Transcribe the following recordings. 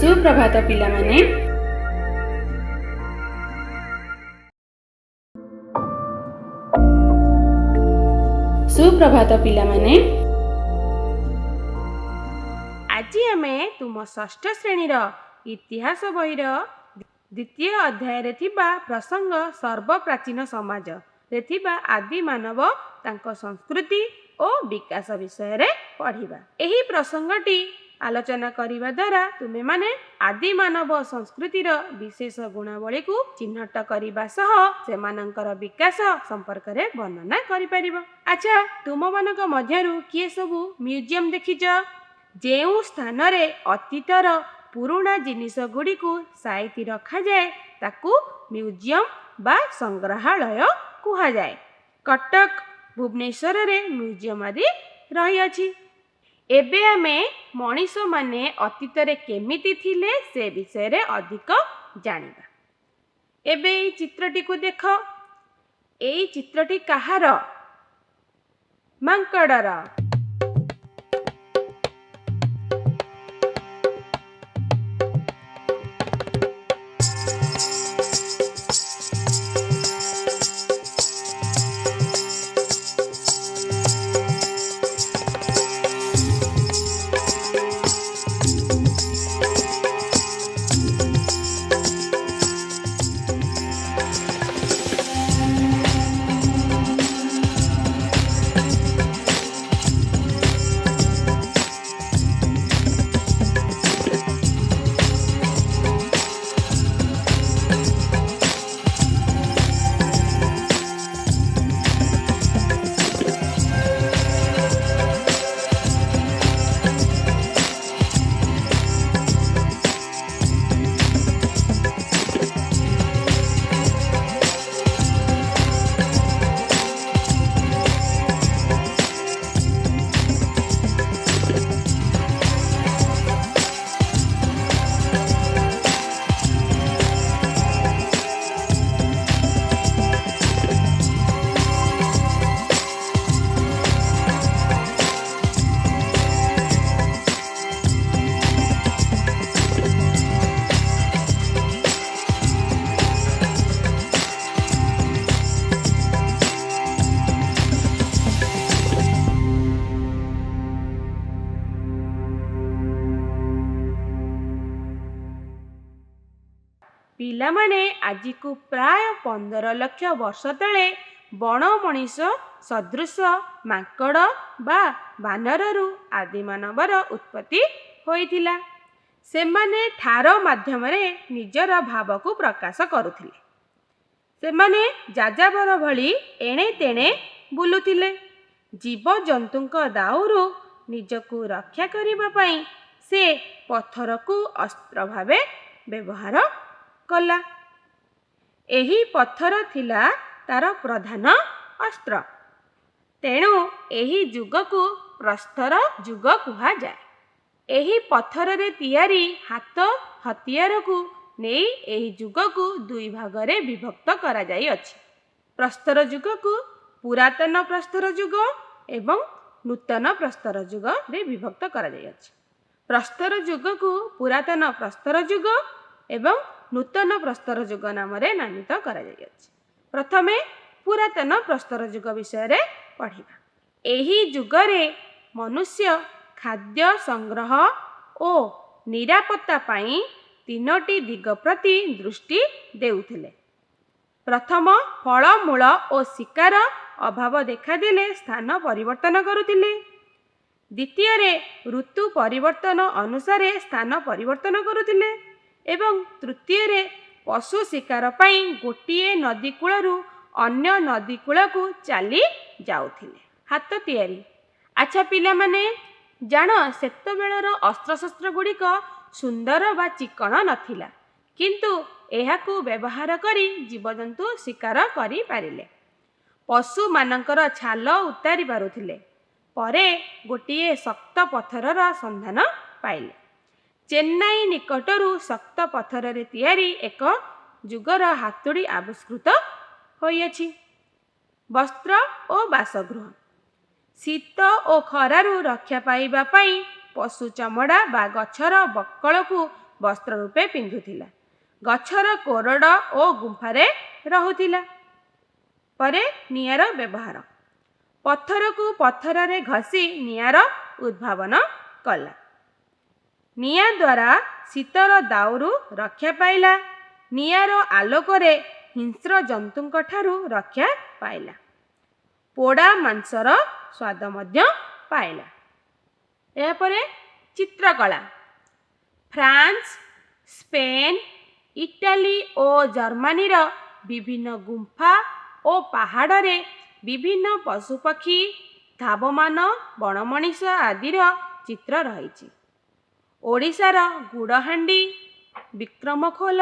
सुप्रभात पिलामाने। सुप्रभात पिलामाने। आज आमे तुम षष्ठ श्रेणीर इतिहास बहिर द्वितीय अध्याय रे थिबा प्रसंग सर्वप्राचीन समाज रे थिबा आदि मानव तांको संस्कृति और विकास विषय रे पढ़िबा। एही प्रसंगटी आलोचना करिबा द्वारा तुमे माने आदि मानव संस्कृतिर विशेष गुणावली को चिन्हट करिबा सह सेमानंकर विकास संपर्क रे वर्णना करि परिबो। अच्छा, तुम मानक मध्यरु किए सबु म्यूजियम देखिछ? जेउ स्थान रे अतीतर पुराना जिनिस गुडी को साइति रखा जाए ताकू म्यूजियम बा संग्रहालय कुहा जाए। कटक, भुवनेश्वर रे म्यूजियम आदि रही अछि। एबे आमे मनीष माने अतीत रे केमिति थिले से विषय रे अधिक जानिबा। एबे ई चित्रटी को देख। एई चित्रटी कहार? मांकड़र। पिला माने आजि को प्राय 15 लाख वर्ष तले बण मनीष सदृश मांकड़ बा बानररू आदि मानवर उत्पत्ति होइथिला। सेमाने ठार माध्यम रे निजर भाव को प्रकाश करुथिले। सेमाने जाजाबर भली एणे तेणे बुलुथिले। जीव जंतुक दाउरू निजको रक्षा करिबा पई से पत्थर को अस्त्र भावे व्यवहार कला। एही पत्थर थिला तार प्रधान अस्त्र। तेणु एही जुग को प्रस्तर जुग कुहा जाए। एही पत्थर रे तियारी हाथ हथियार को नेई एही जुग को दुई भाग रे विभक्त करा जाई अछि। प्रस्तर जुग को पुरातन प्रस्तर जुग एवं नूतन प्रस्तर जुग रे विभक्त करा जाई अछि। प्रस्तर जुग को पुरातन प्रस्तर जुग एवं नूतन प्रस्तर जुग नाम रे नामित करा जाई अछि। प्रथमे पुरातन प्रस्तर जुग विषय रे पढ़िबा। एही जुग रे मनुष्य खाद्य संग्रह ओ निरापत्ता पाई तीनोटी दिग प्रति दृष्टि देउथिले। प्रथम फलमूल ओ शिकार अभाव देखा दिले स्थान परिवर्तन करुथिले। द्वितीय रे ऋतु परिवर्तन अनुसारे स्थान परिवर्तन करुथिले एवं तृतीय रे पशु शिकार पाई गोटिए नदी कूलरू अन्य नदी कूल को चली जाउथिले। हाथ तियारी। अच्छा पिला माने जान सेतबेलर अस्त्रशस्त्र गुड़िक सुंदर बा चिकण नथिला, किंतु एहाकू व्यवहार करी जीवजंतु शिकार करि पारिले। पशु मानकर छाल उतारी पारुथिले। परे गोटिए शक्त पत्थरर संधान पाइले। चेन्नई निकटरू शक्त पत्थर रे तियारी एक जुगर हातुड़ी आविष्कृत होइछि। वस्त्र और बासगृह। शीत और खरारू रक्षा पाइबा पाई पशु चमड़ा बा गछर बक्कल को ବସ୍ତ୍ର ରୂପେ ପିନ୍ଧୁଥିଲା। ଗଛର କୋରଡ଼ ଓ ଗୁମ୍ଫାରେ ରହୁଥିଲା। ପରେ ନିଆଁର ବ୍ୟବହାର। ପଥରକୁ ପଥରରେ ଘଷି ନିଆଁର ଉଦ୍ଭାବନ କଲା। ନିଆଁ ଦ୍ୱାରା ଶୀତର ଦାଉରୁ ରକ୍ଷା ପାଇଲା। ନିଆଁର ଆଲୋକରେ ହିଂସ୍ର ଜନ୍ତୁଙ୍କ ଠାରୁ ରକ୍ଷା ପାଇଲା। ପୋଡ଼ା ମାଂସର ସ୍ୱାଦ ମଧ୍ୟ ପାଇଲା। ଏହାପରେ ଚିତ୍ରକଳା। ଫ୍ରାନ୍ସ, ସ୍ପେନ୍, ଇଟାଲୀ ଓ ଜର୍ମାନୀର ବିଭିନ୍ନ ଗୁମ୍ଫା ଓ ପାହାଡ଼ରେ ବିଭିନ୍ନ ପଶୁପକ୍ଷୀ, ଧାବମାନ ବଣମଣିଷ ଆଦିର ଚିତ୍ର ରହିଛି। ଓଡ଼ିଶାର ଗୁଡ଼ହାଣ୍ଡି, ବିକ୍ରମଖୋଲ,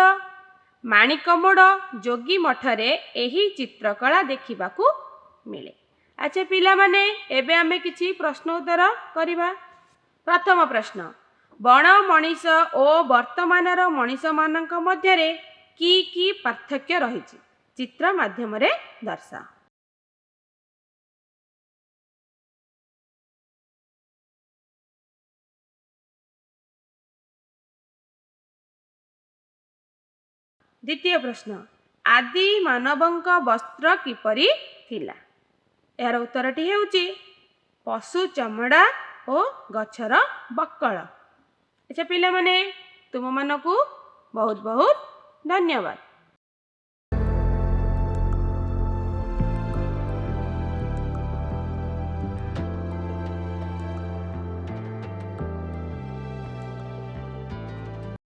ମାଣିକମୋଡ଼, ଯୋଗୀମଠରେ ଏହି ଚିତ୍ରକଳା ଦେଖିବାକୁ ମିଳେ। ଆଚ୍ଛା ପିଲାମାନେ, ଏବେ ଆମେ କିଛି ପ୍ରଶ୍ନ ଉତ୍ତର କରିବା। ପ୍ରଥମ ପ୍ରଶ୍ନ, ବଣ ମଣିଷ ଓ ବର୍ତ୍ତମାନର ମଣିଷମାନଙ୍କ ମଧ୍ୟରେ କି କି ପାର୍ଥକ୍ୟ ରହିଛି? ଚିତ୍ର ମାଧ୍ୟମରେ ଦର୍ଶାଅ। ଦ୍ୱିତୀୟ ପ୍ରଶ୍ନ, ଆଦି ମାନବଙ୍କ ବସ୍ତ୍ର କିପରି ଥିଲା? ଏହାର ଉତ୍ତରଟି ହେଉଛି ପଶୁ ଚମଡ଼ା ଓ ଗଛର ବକଳ। ଆଚ୍ଛା ପିଲାମାନେ, ତୁମମାନଙ୍କୁ ବହୁତ ବହୁତ ଧନ୍ୟବାଦ।